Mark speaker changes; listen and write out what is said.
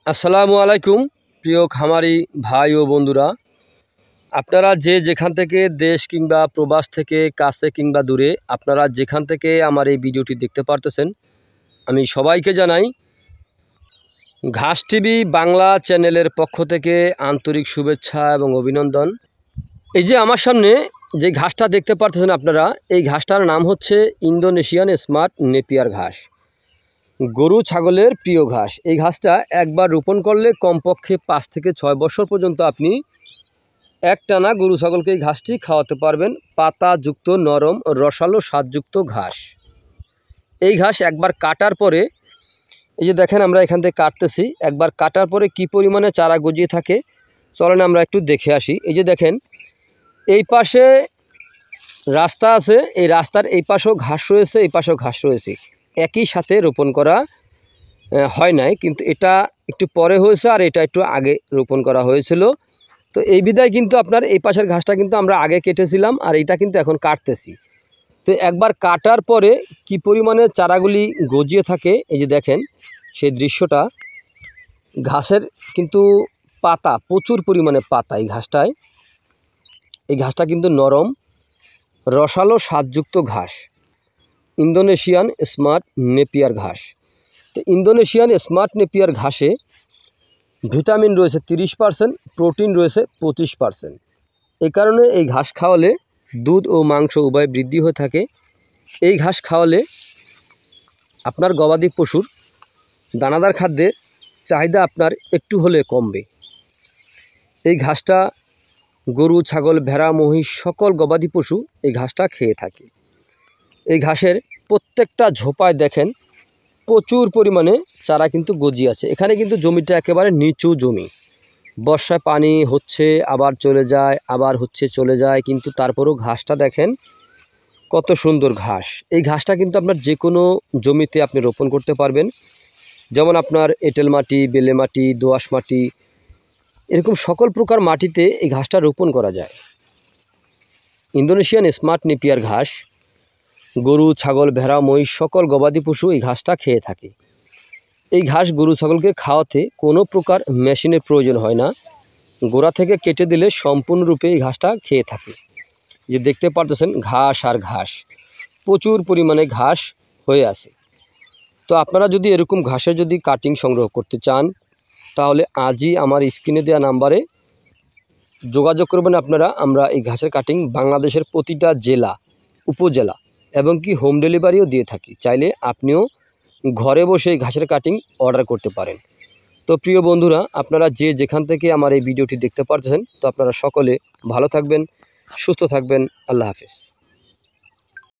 Speaker 1: আসসালামু আলাইকুম প্রিয় খামারি ভাই ও বন্ধুরা, আপনারা যে যেখান থেকে দেশ কিংবা প্রবাস থেকে কাছে কিংবা দূরে আপনারা যেখান থেকে আমার এই ভিডিওটি দেখতে পারতেছেন, আমি সবাইকে জানাই ঘাস টিভি বাংলা চ্যানেলের পক্ষ থেকে আন্তরিক শুভেচ্ছা এবং অভিনন্দন। এই যে আমার সামনে যে ঘাসটা দেখতে পারতেছেন আপনারা, এই ঘাসটার নাম হচ্ছে ইন্দোনেশিয়ান স্মার্ট নেপিয়ার ঘাস। গরু ছাগলের প্রিয় ঘাস। এই ঘাসটা একবার রোপণ করলে কমপক্ষে 5 থেকে 6 বছর পর্যন্ত আপনি একটানা গরু ছাগলকে এই ঘাসটি খাওয়াতে পারবেন। পাতাযুক্ত নরম রসালো স্বাদযুক্ত ঘাস। এই ঘাস একবার কাটার পরে, এই যে দেখেন আমরা এখান থেকে কাটতেছি, একবার কাটার পরে কি পরিমাণে চারা গজিয়ে থাকে চলেন আমরা একটু দেখে আসি। এই যে দেখেন এই পাশে রাস্তা আছে, এই রাস্তার এই পাশেও ঘাস রয়েছে, এই পাশেও ঘাস রয়েছে। একই সাথে রোপণ করা হয় নাই, কিন্তু এটা একটু পরে হয়েছে আর এটা একটু আগে রোপণ করা হয়েছিল। তো এই বিধায় কিন্তু আপনার এই পাশের ঘাসটা কিন্তু আমরা আগে কেটেছিলাম আর এইটা কিন্তু এখন কাটতেছি। তো একবার কাটার পরে কি পরিমাণে চারাগুলি গজিয়ে থাকে এই যে দেখেন সেই দৃশ্যটা। ঘাসের কিন্তু পাতা প্রচুর পরিমাণে পাতা এই ঘাসটায়। এই ঘাসটা কিন্তু নরম রসালো স্বাদযুক্ত ঘাস, ইন্দোনেশিয়ান স্মার্ট নেপিয়ার ঘাস। তো ইন্দোনেশিয়ান স্মার্ট নেপিয়ার ঘাসে ভিটামিন রয়েছে 30%, প্রোটিন রয়েছে 25%। এই কারণে এই ঘাস খাওয়ালে দুধ ও মাংস উভয় বৃদ্ধি হয়ে থাকে। এই ঘাস খাওয়ালে আপনার গবাদি পশুর দানাদার খাদ্যের চাহিদা আপনার একটু হলে কমবে। এই ঘাসটা গরু ছাগল ভেড়া মহিষ সকল গবাদি পশু এই ঘাসটা খেয়ে থাকে। এই ঘাসের প্রত্যেকটা ঝোপায় দেখেন প্রচুর পরিমাণে চারা কিন্তু গজিয়ে আছে। এখানে কিন্তু জমিটা একেবারে নিচু জমি, বর্ষায় পানি হচ্ছে আবার চলে যায়, আবার হচ্ছে চলে যায়, কিন্তু তারপরেও ঘাসটা দেখেন কত সুন্দর ঘাস। এই ঘাসটা কিন্তু আপনার যে কোনো জমিতে আপনি রোপণ করতে পারবেন। যেমন আপনার এঁটেল মাটি, বেলে মাটি, দোআঁশ মাটি, এরকম সকল প্রকার মাটিতে এই ঘাসটা রোপণ করা যায়। ইন্দোনেশিয়ান স্মার্ট নেপিয়ার ঘাস গরু ছাগল ভেড়া মহিষ সকল গবাদি পশু এই ঘাসটা খেয়ে থাকে। এই ঘাস গরু ছাগলকে খাওয়াতে কোনো প্রকার মেশিনের প্রয়োজন হয় না, গোড়া থেকে কেটে দিলে সম্পূর্ণরূপে এই ঘাসটা খেয়ে থাকে। যে দেখতে পারতেছেন ঘাস আর ঘাস, প্রচুর পরিমাণে ঘাস হয়ে আছে। তো আপনারা যদি এরকম ঘাসের যদি কাটিং সংগ্রহ করতে চান তাহলে আজই আমার স্ক্রিনে দেওয়া নাম্বারে যোগাযোগ করবেন আপনারা। আমরা এই ঘাসের কাটিং বাংলাদেশের প্রতিটা জেলা উপজেলা এবং কি হোম ডেলিভারিও দিয়ে থাকি। চাইলে আপনিও ঘরে বসে এই ঘাসের কাটিং অর্ডার করতে পারেন। তো প্রিয় বন্ধুরা, আপনারা যে যেখান থেকে আমার এই ভিডিওটি দেখতে পারতেছেন, তো আপনারা সকলে ভালো থাকবেন, সুস্থ থাকবেন। আল্লাহ হাফেজ।